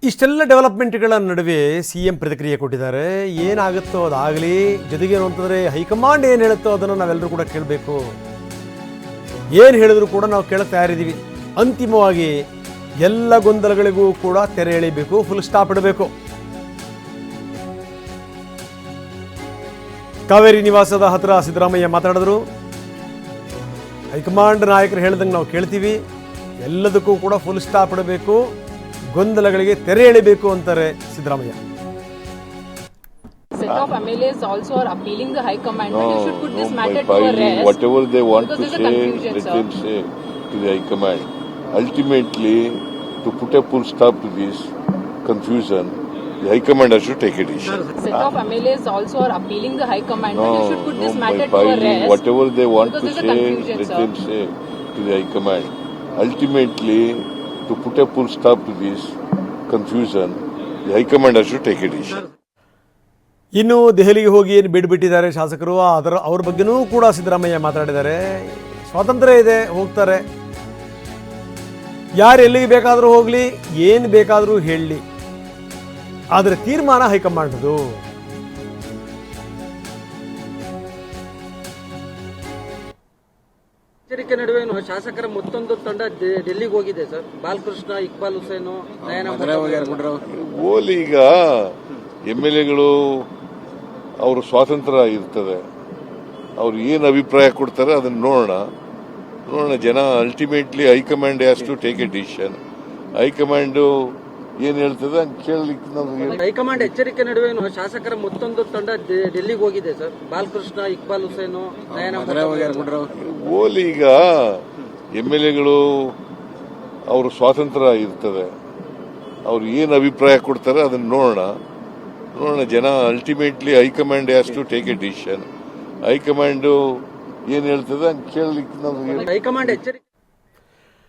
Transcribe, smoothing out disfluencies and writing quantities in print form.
ಇಷ್ಟೆಲ್ಲ ಡೆವಲಪ್ಮೆಂಟ್ಗಳ ನಡುವೆ ಸಿಎಂ ಪ್ರತಿಕ್ರಿಯೆ ಕೊಟ್ಟಿದ್ದಾರೆ. ಏನಾಗುತ್ತೋ ಅದಾಗಲಿ, ಜೊತೆಗೆ ಏನು ಅಂತಂದರೆ ಹೈಕಮಾಂಡ್ ಏನು ಹೇಳುತ್ತೋ ಅದನ್ನು ನಾವೆಲ್ಲರೂ ಕೂಡ ಕೇಳಬೇಕು. ಏನು ಹೇಳಿದ್ರು ಕೂಡ ನಾವು ಕೇಳಕ್ಕೆ ತಯಾರಿದ್ದೀವಿ. ಅಂತಿಮವಾಗಿ ಎಲ್ಲ ಗೊಂದಲಗಳಿಗೂ ಕೂಡ ತೆರೆ ಎಳಿಬೇಕು, ಫುಲ್ ಸ್ಟಾಪ್ ಇಡಬೇಕು. ಕಾವೇರಿ ನಿವಾಸದ ಹತ್ರ ಸಿದ್ದರಾಮಯ್ಯ ಮಾತಾಡಿದ್ರು. ಹೈಕಮಾಂಡ್ ನಾಯಕರು ಹೇಳ್ದಂಗೆ ನಾವು ಕೇಳ್ತೀವಿ, ಎಲ್ಲದಕ್ಕೂ ಕೂಡ ಫುಲ್ ಸ್ಟಾಪ್ ಇಡಬೇಕು, ಗೊಂದಲಗಳಿಗೆ ತೆರೆ ಎಳಿಬೇಕು ಅಂತಾರೆ Siddaramaiah. Set of MLAs also are appealing the High Command that you should put this matter to a rest. Whatever they want to say, let sir. them say to the High Command. Ultimately, to put a full stop to this confusion, the High Command has to take a decision. Set of MLAs also are appealing the High Command that you should put this matter to a rest. Whatever they want to say, let sir. them say to the High Command. Ultimately, to put a full stop to this confusion, the High Command has to take a decision. ಇನ್ನು ದೆಹಲಿಗೆ ಹೋಗಿ ಏನು ಬಿಡ್ಬಿಟ್ಟಿದ್ದಾರೆ ಶಾಸಕರು, ಅವ್ರ ಬಗ್ಗೆನೂ ಕೂಡ ಸಿದ್ದರಾಮಯ್ಯ ಮಾತಾಡಿದ್ದಾರೆ. ಸ್ವಾತಂತ್ರ್ಯ ಇದೆ, ಹೋಗ್ತಾರೆ. ಯಾರು ಎಲ್ಲಿಗೆ ಬೇಕಾದರೂ ಹೋಗಲಿ, ಏನು ಬೇಕಾದರೂ ಹೇಳಲಿ, ಆದರೆ ತೀರ್ಮಾನ ಹೈಕಮಾಂಡ್ದು. ಎಚ್ಚರಿಕೆ ನಡುವೆ ಶಾಸಕರ ಮತ್ತೊಂದು ತಂಡ ಡೆಲ್ಲಿಗೆ ಹೋಗಿದೆ ಸರ್. ಬಾಲಕೃಷ್ಣ, ಇಕ್ಬಾಲ್ ಹುಸೇನು, ಓಲಿ ಈಗ MLAಗಳು ಅವರು ಸ್ವಾತಂತ್ರ್ಯ ಇರ್ತದೆ, ಅವ್ರು ಏನು ಅಭಿಪ್ರಾಯ ಕೊಡ್ತಾರೆ ಅದನ್ನು ನೋಡೋಣ ಜನ. Ultimately high command has to take a decision. High command ಏನ್ ಹೇಳ್ತದೆ ಅಂತ ಕೇಳಲಿಕ್ಕೆ ಹೈಕಮಾಂಡ್ ಎಚ್ಚರಿಕೆ ನಡುವೆ ಶಾಸಕರ ಮತ್ತೊಂದು ತಂಡ ಡೆಲ್ಲಿಗೆ ಹೋಗಿದೆ ಸರ್. ಬಾಲಕೃಷ್ಣ, ಇಕ್ಬಾಲ್ ಹುಸೇನು, ಓಲಿ ಈಗ MLAಗಳು ಅವರು ಸ್ವಾತಂತ್ರ್ಯ ಇರ್ತದೆ, ಅವ್ರು ಏನು ಅಭಿಪ್ರಾಯ ಕೊಡ್ತಾರೆ ಅದನ್ನು ನೋಡೋಣ ಜನ. Ultimately high command has to take a decision. High command ಏನ್ ಹೇಳ್ತದೆ ಅಂತ ಕೇಳಲಿಕ್ಕೆ ಹೈಕಮಾಂಡ್ ಎಚ್ಚರಿಕೆ